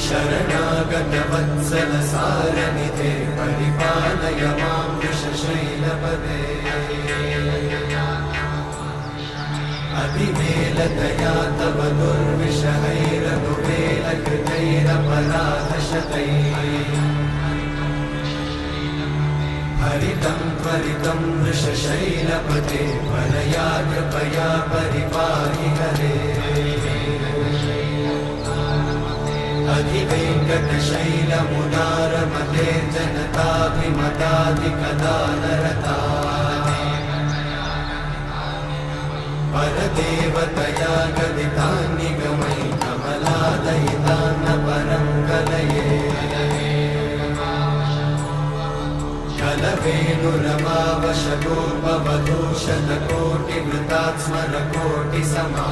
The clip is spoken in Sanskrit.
शरणागतवत्सलसारनिधे परिपालय मां वृषशैलपदे अतिवेलतया तव दुर्विषहैरनुवेलकृतैरपराधशतैः हरितं त्वरितं वृषशैलपते वरया कृपया परिपाहि हरे अधिवेङ्कटशैलमुदारमते जनताभिमताधिकदानरता परदेवतया गदितान्निगमै कमलादयितान्न परं कलये कलवेणुरमावशगोपवधूशतकोटिवृतात् स्मरकोटिसमा